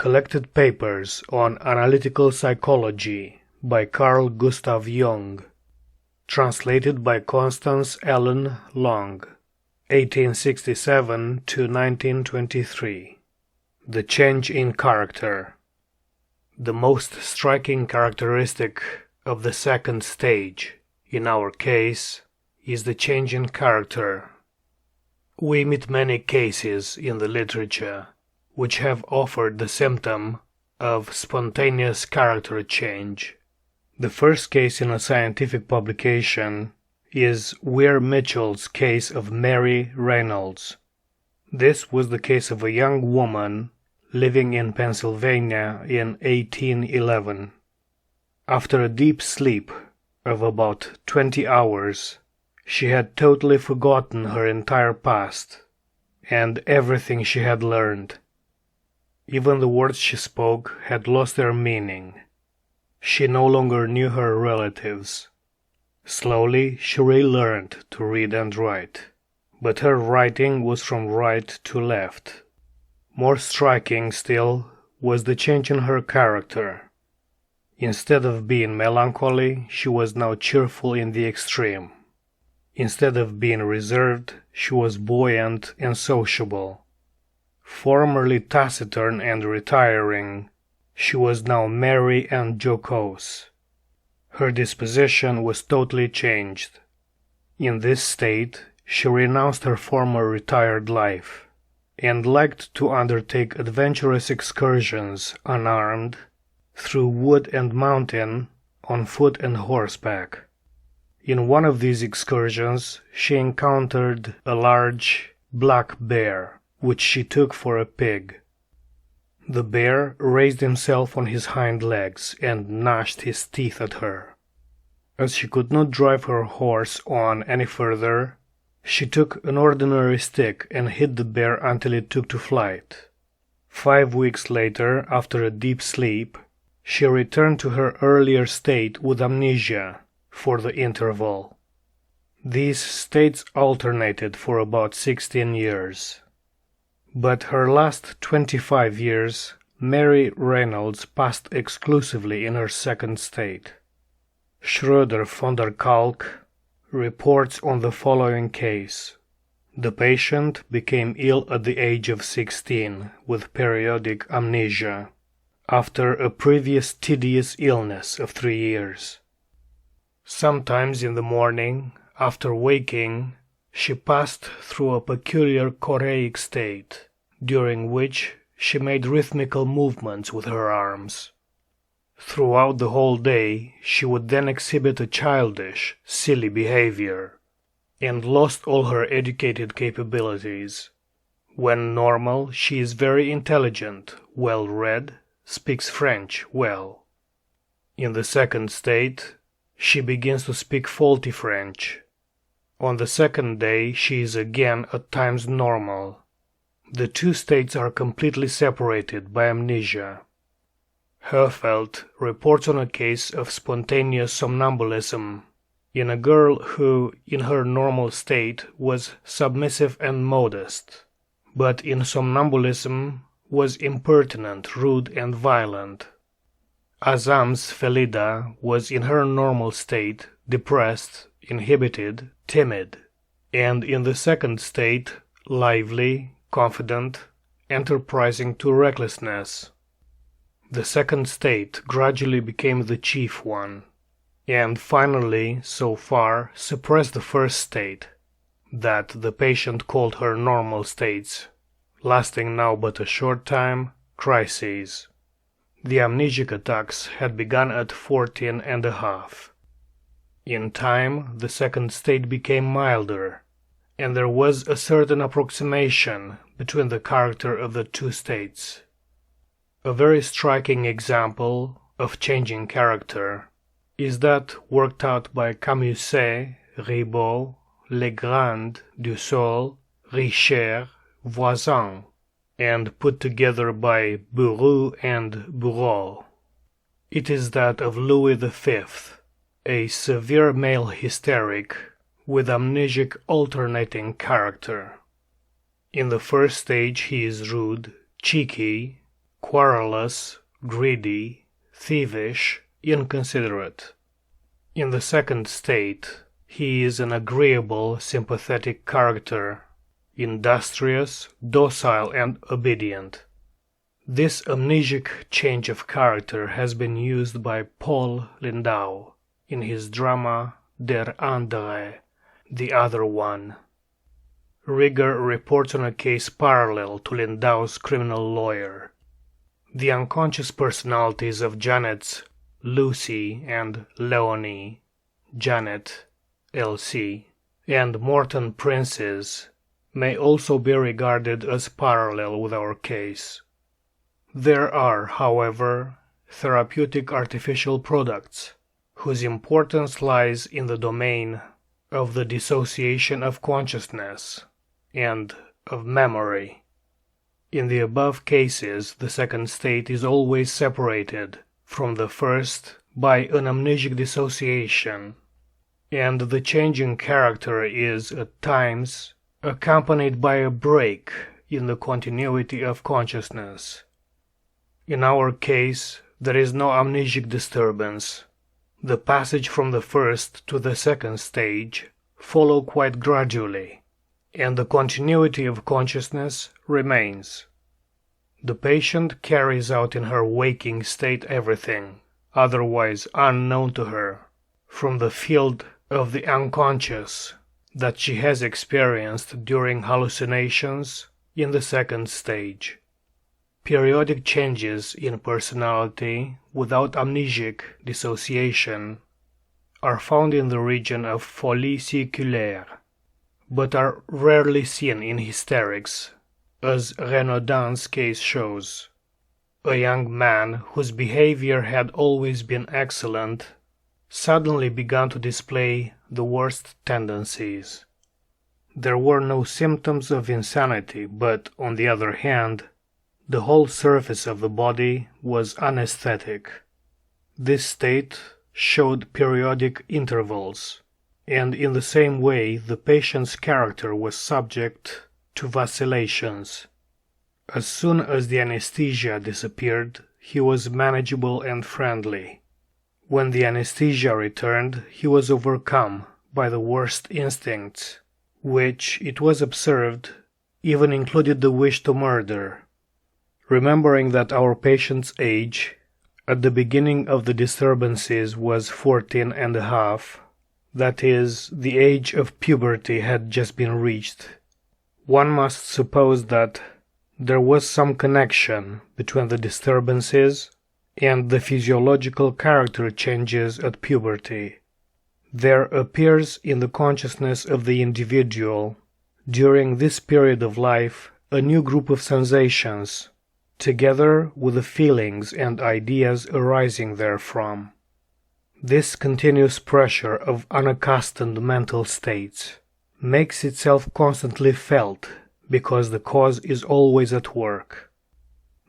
Collected Papers on Analytical Psychology by Carl Gustav Jung. Translated by Constance Ellen Long, 1867 to 1923. The change in character. The most striking characteristic of the second stage, in our case, is the change in character. We meet many cases in the literature which have offered the symptom of spontaneous character change. The first case in a scientific publication is Weir Mitchell's case of Mary Reynolds. This was the case of a young woman living in Pennsylvania in 1811. After a deep sleep of about 20 hours, she had totally forgotten her entire past and everything she had learned. Even the words she spoke had lost their meaning. She no longer knew her relatives. Slowly she relearned to read and write, but her writing was from right to left. More striking still was the change in her character. Instead of being melancholy, she was now cheerful in the extreme. Instead of being reserved, she was buoyant and sociable. Formerly taciturn and retiring, she was now merry and jocose. Her disposition was totally changed. In this state, she renounced her former retired life, and liked to undertake adventurous excursions unarmed, through wood and mountain, on foot and horseback. In one of these excursions, she encountered a large black bear, which she took for a pig. The bear raised himself on his hind legs and gnashed his teeth at her. As she could not drive her horse on any further, she took an ordinary stick and hit the bear until it took to flight. 5 weeks later, after a deep sleep, she returned to her earlier state with amnesia for the interval. These states alternated for about 16 years. But her last 25 years, Mary Reynolds passed exclusively in her second state. Schroeder von der Kalk reports on the following case. The patient became ill at the age of 16 with periodic amnesia, after a previous tedious illness of 3 years. Sometimes in the morning, after waking, she passed through a peculiar choreic state, during which she made rhythmical movements with her arms. Throughout the whole day, she would then exhibit a childish, silly behavior, and lost all her educated capabilities. When normal, she is very intelligent, well read, speaks French well. In the second state, she begins to speak faulty French. On the second day, she is again at times normal. The two states are completely separated by amnesia. Herfeld reports on a case of spontaneous somnambulism in a girl who, in her normal state, was submissive and modest, but in somnambulism was impertinent, rude, and violent. Azam's Felida was in her normal state depressed, inhibited, timid, and in the second state lively, confident, enterprising to recklessness. The second state gradually became the chief one, and finally, so far, suppressed the first state, that the patient called her normal states, lasting now but a short time, crises. The amnesic attacks had begun at 14 and a half. In time, the second state became milder, and there was a certain approximation between the character of the two states. A very striking example of changing character is that worked out by Camusset, Ribot, Legrand, Dussault, Richer, Voisin, and put together by Bourru and Bourreau. It is that of Louis V, a severe male hysteric with amnesic alternating character. In the first stage he is rude, cheeky, querulous, greedy, thievish, inconsiderate. In the second state, he is an agreeable, sympathetic character, industrious, docile, and obedient. This amnesic change of character has been used by Paul Lindau in his drama Der Andere, The Other One. Rieger reports on a case parallel to Lindau's criminal lawyer. The unconscious personalities of Janet's Lucy and Leonie, Janet, LC, and Morton Prince's may also be regarded as parallel with our case. There are, however, therapeutic artificial products whose importance lies in the domain of the dissociation of consciousness and of memory. In the above cases, the second state is always separated from the first by an amnesic dissociation, and the change in character is, at times, accompanied by a break in the continuity of consciousness. In our case, there is no amnesic disturbance. The passage from the first to the second stage follow quite gradually, and the continuity of consciousness remains. The patient carries out in her waking state everything, otherwise unknown to her, from the field of the unconscious that she has experienced during hallucinations in the second stage. Periodic changes in personality without amnesic dissociation are found in the region of folie séculaire, but are rarely seen in hysterics, as Renaudin's case shows. A young man whose behavior had always been excellent suddenly began to display the worst tendencies. There were no symptoms of insanity, but, on the other hand, the whole surface of the body was anesthetic. This state showed periodic intervals, and in the same way the patient's character was subject to vacillations. As soon as the anesthesia disappeared, he was manageable and friendly. When the anesthesia returned, he was overcome by the worst instincts, which, it was observed, even included the wish to murder. Remembering that our patient's age at the beginning of the disturbances was 14.5, that is, the age of puberty had just been reached, one must suppose that there was some connection between the disturbances and the physiological character changes at puberty. There appears in the consciousness of the individual, during this period of life, a new group of sensations, together with the feelings and ideas arising therefrom. This continuous pressure of unaccustomed mental states makes itself constantly felt because the cause is always at work.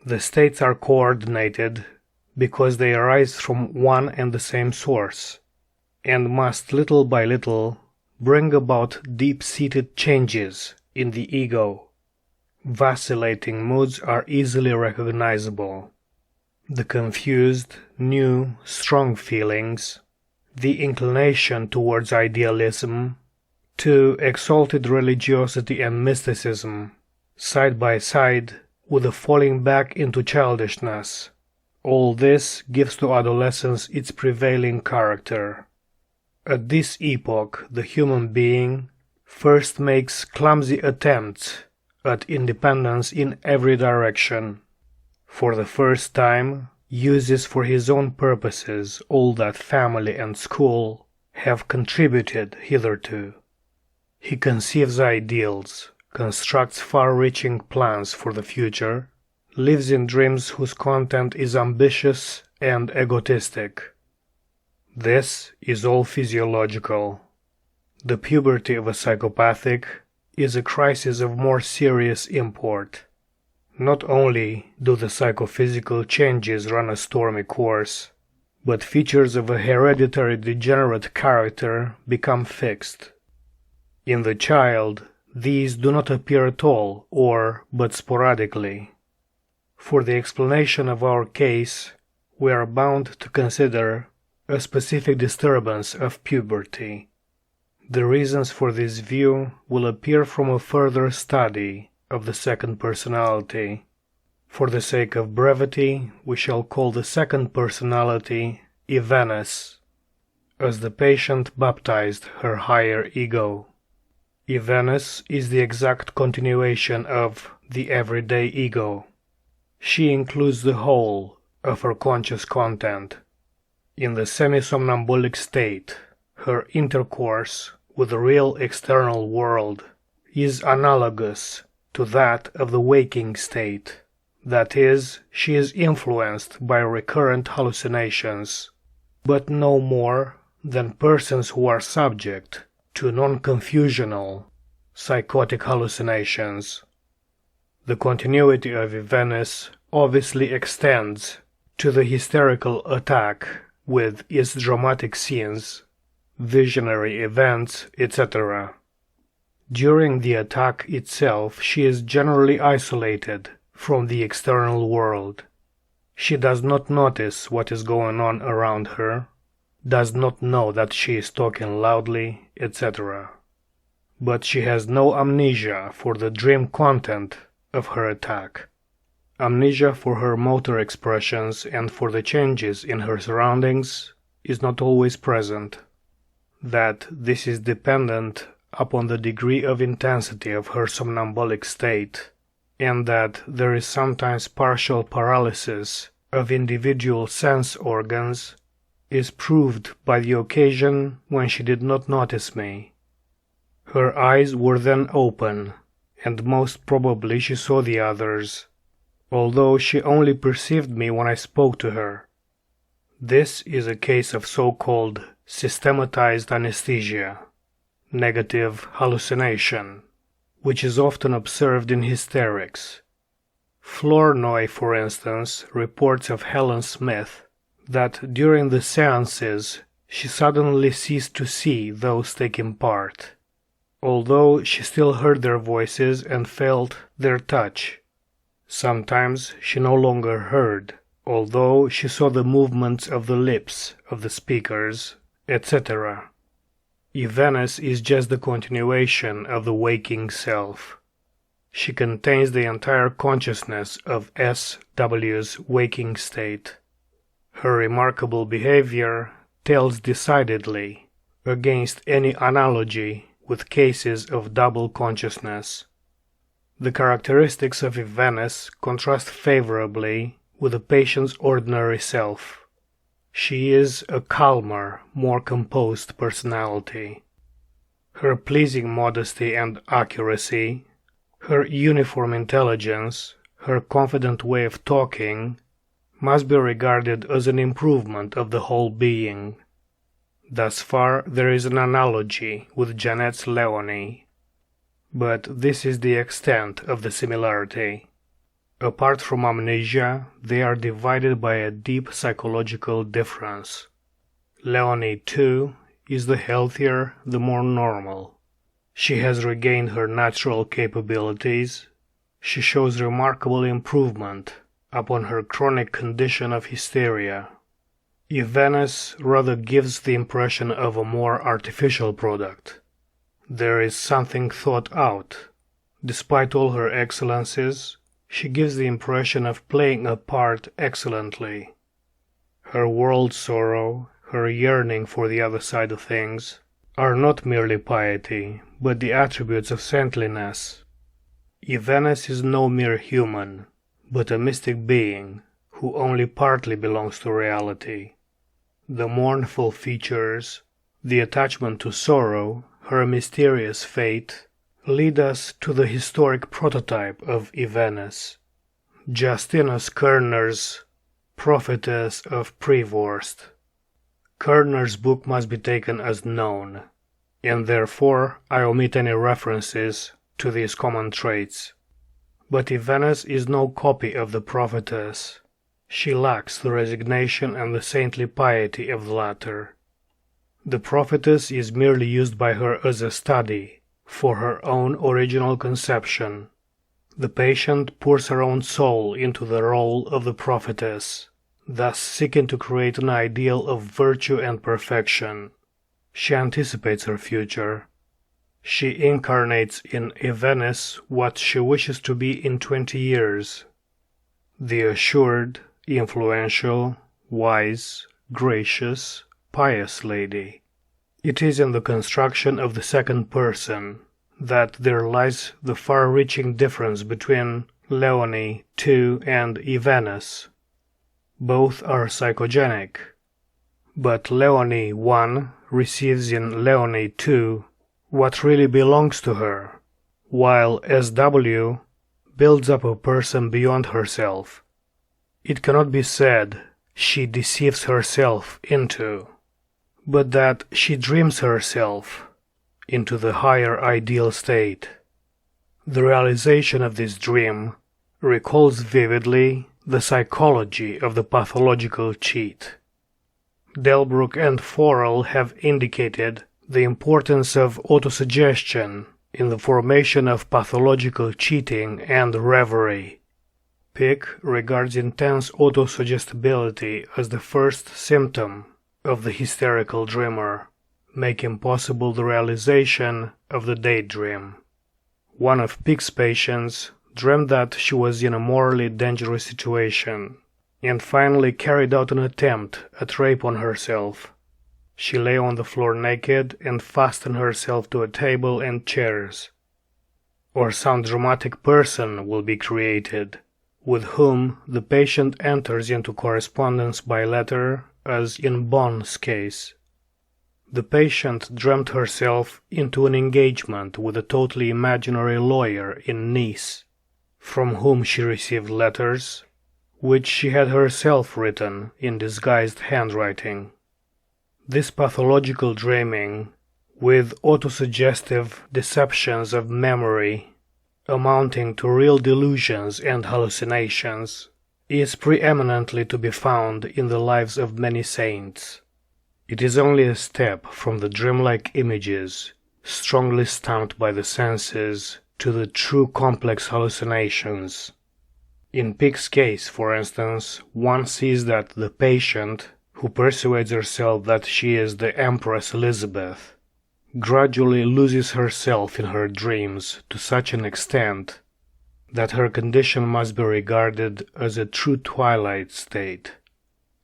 The states are coordinated because they arise from one and the same source, and must little by little bring about deep-seated changes in the ego. Vacillating moods are easily recognizable. The confused, new, strong feelings, the inclination towards idealism, to exalted religiosity and mysticism, side by side with the falling back into childishness. All this gives to adolescence its prevailing character. At this epoch, the human being first makes clumsy attempts at independence in every direction. For the first time, uses for his own purposes all that family and school have contributed hitherto. He conceives ideals, constructs far-reaching plans for the future, lives in dreams whose content is ambitious and egotistic. This is all physiological. The puberty of a psychopathic is a crisis of more serious import. Not only do the psychophysical changes run a stormy course, but features of a hereditary degenerate character become fixed. In the child, these do not appear at all or but sporadically. For the explanation of our case, we are bound to consider a specific disturbance of puberty. The reasons for this view will appear from a further study of the second personality. For the sake of brevity, we shall call the second personality Evenus, as the patient baptized her higher ego. Evenus is the exact continuation of the everyday ego. She includes the whole of her conscious content. In the semi-somnambulic state, her intercourse with the real external world is analogous to that of the waking state. That is, she is influenced by recurrent hallucinations, but no more than persons who are subject to non-confusional psychotic hallucinations. The continuity of Evenus obviously extends to the hysterical attack with its dramatic scenes, visionary events, etc. During the attack itself, she is generally isolated from the external world. She does not notice what is going on around her, does not know that she is talking loudly, etc. But she has no amnesia for the dream content of her attack. Amnesia for her motor expressions and for the changes in her surroundings is not always present. That this is dependent upon the degree of intensity of her somnambulic state, and that there is sometimes partial paralysis of individual sense organs, is proved by the occasion when she did not notice me. Her eyes were then open, and most probably she saw the others, although she only perceived me when I spoke to her. This is a case of so-called systematized anesthesia, negative hallucination, which is often observed in hysterics. Flournoy, for instance, reports of Helen Smith that during the seances she suddenly ceased to see those taking part, although she still heard their voices and felt their touch. Sometimes she no longer heard, although she saw the movements of the lips of the speakers, etc. Evenus is just the continuation of the waking self. She contains the entire consciousness of SW's waking state. Her remarkable behavior tells decidedly against any analogy with cases of double consciousness. The characteristics of Evenus contrast favorably with the patient's ordinary self. She is a calmer, more composed personality. Her pleasing modesty and accuracy, her uniform intelligence, her confident way of talking, must be regarded as an improvement of the whole being. Thus far there is an analogy with Janet's Leonie, but this is the extent of the similarity. Apart from amnesia, they are divided by a deep psychological difference. Leonie, too, is the healthier, the more normal. She has regained her natural capabilities. She shows remarkable improvement upon her chronic condition of hysteria. Evenus rather gives the impression of a more artificial product. There is something thought out. Despite all her excellences, she gives the impression of playing a part excellently. Her world sorrow, her yearning for the other side of things, are not merely piety, but the attributes of saintliness. Evenus is no mere human, but a mystic being who only partly belongs to reality. The mournful features, the attachment to sorrow, her mysterious fate, lead us to the historic prototype of Evenus, Justinus Kerner's Prophetess of Prevorst. Kerner's book must be taken as known, and therefore I omit any references to these common traits. But Evenus is no copy of the prophetess. She lacks the resignation and the saintly piety of the latter. The prophetess is merely used by her as a study for her own original conception. The patient pours her own soul into the role of the prophetess, thus seeking to create an ideal of virtue and perfection. She anticipates her future. She incarnates in Evenes what she wishes to be in 20 years. The assured, influential, wise, gracious, pious lady. It is in the construction of the second person that there lies the far-reaching difference between Leonie II and Evenes. Both are psychogenic, but Leonie I receives in Leonie II what really belongs to her, while SW builds up a person beyond herself. It cannot be said she deceives herself into, but that she dreams herself into the higher ideal state. The realization of this dream recalls vividly the psychology of the pathological cheat. Delbruck and Forel have indicated the importance of autosuggestion in the formation of pathological cheating and reverie. Pick regards intense autosuggestibility as the first symptom of the hysterical dreamer, making possible the realization of the daydream. One of Pick's patients dreamed that she was in a morally dangerous situation, and finally carried out an attempt at rape on herself. She lay on the floor naked and fastened herself to a table and chairs. Or some dramatic person will be created, with whom the patient enters into correspondence by letter, as in Bonn's case. The patient dreamt herself into an engagement with a totally imaginary lawyer in Nice, from whom she received letters, which she had herself written in disguised handwriting. This pathological dreaming, with autosuggestive deceptions of memory, amounting to real delusions and hallucinations, is preeminently to be found in the lives of many saints. It is only a step from the dreamlike images, strongly stamped by the senses, to the true complex hallucinations. In Pick's case, for instance, one sees that the patient, who persuades herself that she is the Empress Elizabeth, gradually loses herself in her dreams to such an extent that her condition must be regarded as a true twilight state.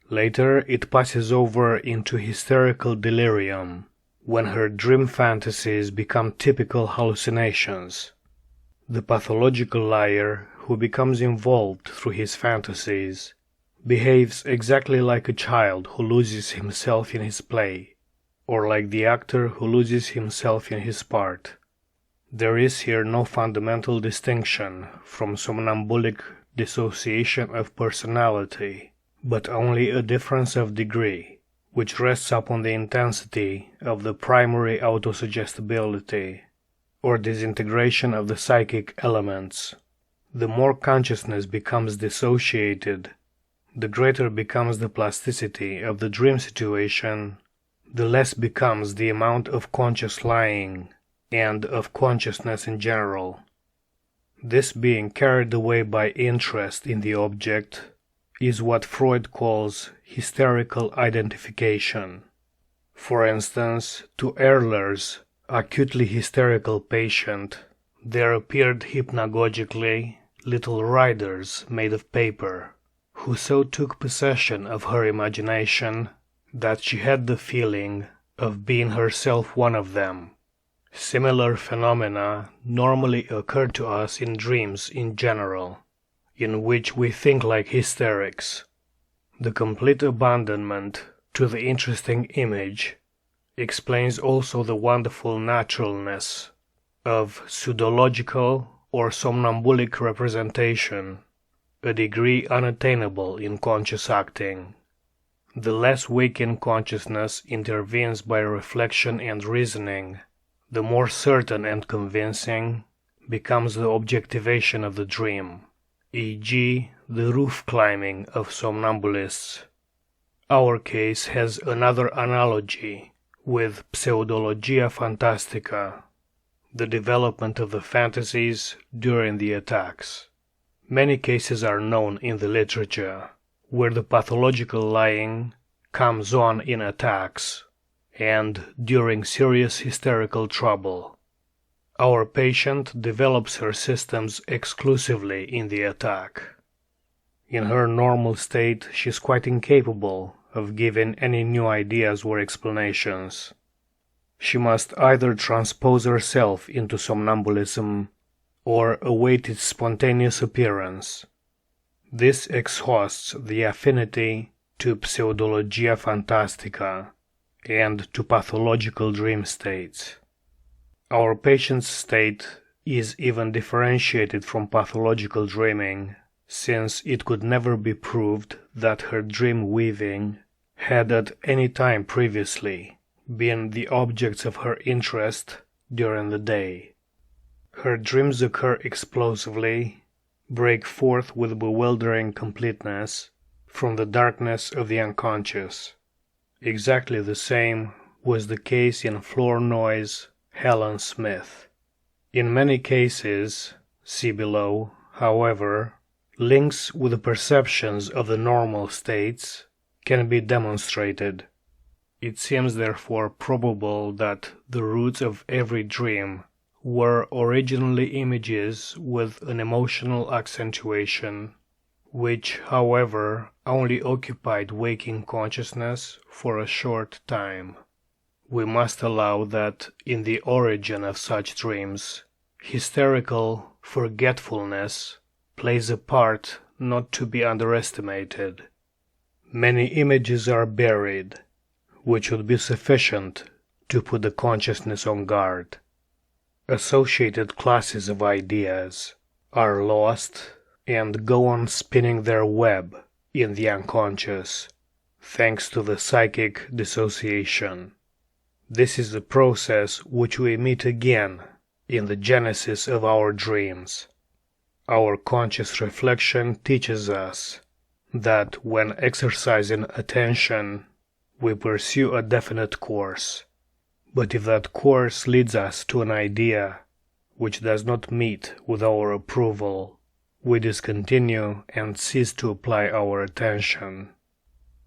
Later it passes over into hysterical delirium, when her dream fantasies become typical hallucinations. The pathological liar, who becomes involved through his fantasies, behaves exactly like a child who loses himself in his play, or like the actor who loses himself in his part. There is here no fundamental distinction from somnambulic dissociation of personality, but only a difference of degree, which rests upon the intensity of the primary autosuggestibility, or disintegration of the psychic elements. The more consciousness becomes dissociated, the greater becomes the plasticity of the dream situation, the less becomes the amount of conscious lying, and of consciousness in general. This being carried away by interest in the object is what Freud calls hysterical identification. For instance, to Ehrler's acutely hysterical patient, there appeared hypnagogically little riders made of paper, who so took possession of her imagination that she had the feeling of being herself one of them. Similar phenomena normally occur to us in dreams in general, in which we think like hysterics. The complete abandonment to the interesting image explains also the wonderful naturalness of pseudological or somnambulic representation, a degree unattainable in conscious acting. The less weakened consciousness intervenes by reflection and reasoning, the more certain and convincing becomes the objectivation of the dream, e.g., the roof climbing of somnambulists. Our case has another analogy with pseudologia fantastica. the development of the fantasies during the attacks. Many cases are known in the literature where the pathological lying comes on in attacks and during serious hysterical trouble. Our patient develops her systems exclusively in the attack. In her normal state, she is quite incapable of giving any new ideas or explanations. She must either transpose herself into somnambulism or await its spontaneous appearance. This exhausts the affinity to pseudologia fantastica and to pathological dream states. Our patient's state is even differentiated from pathological dreaming, since it could never be proved that her dream weaving had at any time previously been the objects of her interest during the day. Her dreams occur explosively, break forth with bewildering completeness from the darkness of the unconscious. Exactly the same was the case in Flournoy's Helen Smith. In many cases, see below, however, links with the perceptions of the normal states can be demonstrated. It seems therefore probable that the roots of every dream were originally images with an emotional accentuation, which, however, only occupied waking consciousness for a short time. We must allow that in the origin of such dreams, hysterical forgetfulness plays a part not to be underestimated. Many images are buried, which would be sufficient to put the consciousness on guard. Associated classes of ideas are lost and go on spinning their web in the unconscious, thanks to the psychic dissociation. This is a process which we meet again in the genesis of our dreams. Our conscious reflection teaches us that when exercising attention, we pursue a definite course. But if that course leads us to an idea which does not meet with our approval, we discontinue and cease to apply our attention.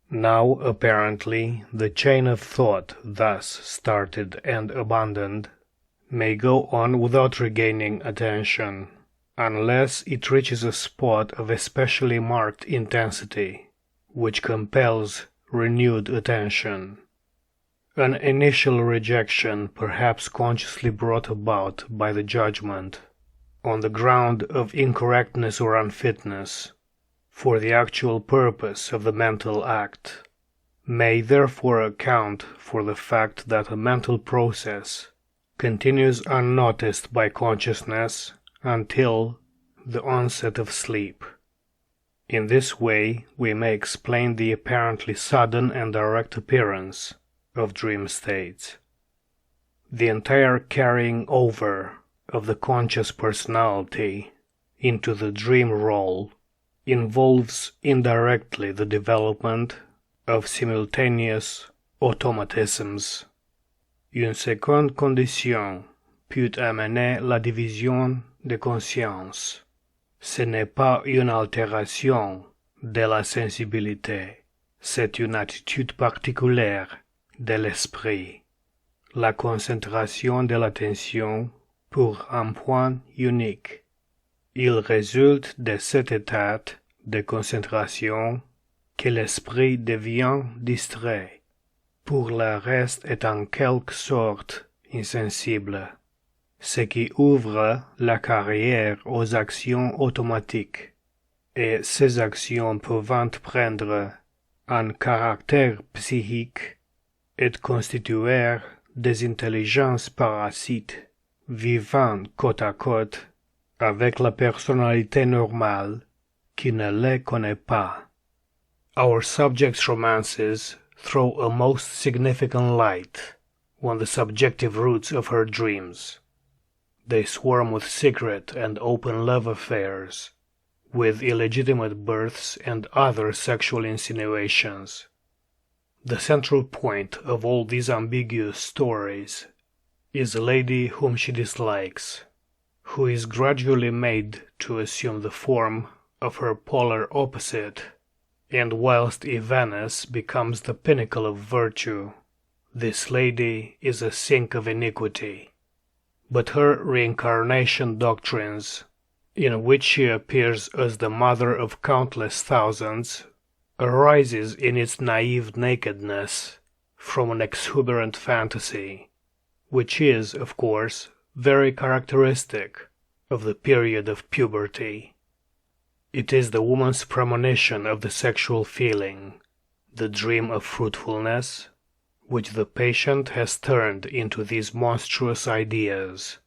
Now, apparently, the chain of thought thus started and abandoned may go on without regaining attention, unless it reaches a spot of especially marked intensity, which compels renewed attention. An initial rejection perhaps consciously brought about by the judgment, on the ground of incorrectness or unfitness, for the actual purpose of the mental act, may therefore account for the fact that a mental process continues unnoticed by consciousness until the onset of sleep. In this way, we may explain the apparently sudden and direct appearance of dream states. The entire carrying over of the conscious personality into the dream role involves indirectly the development of simultaneous automatisms. Une seconde condition peut amener la division de conscience. Ce n'est pas une altération de la sensibilité, c'est une attitude particulière de l'esprit. La concentration de l'attention pour un point unique. Il résulte de cet état de concentration que l'esprit devient distrait. Pour le reste est en quelque sorte insensible, ce qui ouvre la carrière aux actions automatiques, et ces actions pouvant prendre un caractère psychique et constituer des intelligences parasites vivant côte à côte avec la personnalité normale qui ne les connaît pas. Our subject's romances throw a most significant light on the subjective roots of her dreams. They swarm with secret and open love affairs, with illegitimate births and other sexual insinuations. The central point of all these ambiguous stories is a lady whom she dislikes, who is gradually made to assume the form of her polar opposite, and whilst Evenus becomes the pinnacle of virtue, this lady is a sink of iniquity. But her reincarnation doctrines, in which she appears as the mother of countless thousands, arises in its naive nakedness from an exuberant fantasy, which is, of course, very characteristic of the period of puberty. It is the woman's premonition of the sexual feeling, the dream of fruitfulness, which the patient has turned into these monstrous ideas.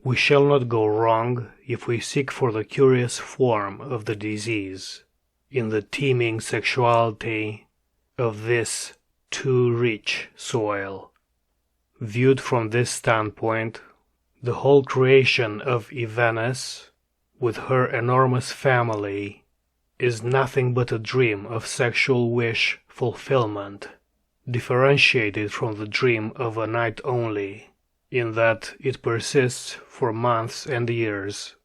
We shall not go wrong if we seek for the curious form of the disease in the teeming sexuality of this too rich soil. Viewed from this standpoint, the whole creation of Evenus, with her enormous family, is nothing but a dream of sexual wish fulfillment, differentiated from the dream of a night only, in that it persists for months and years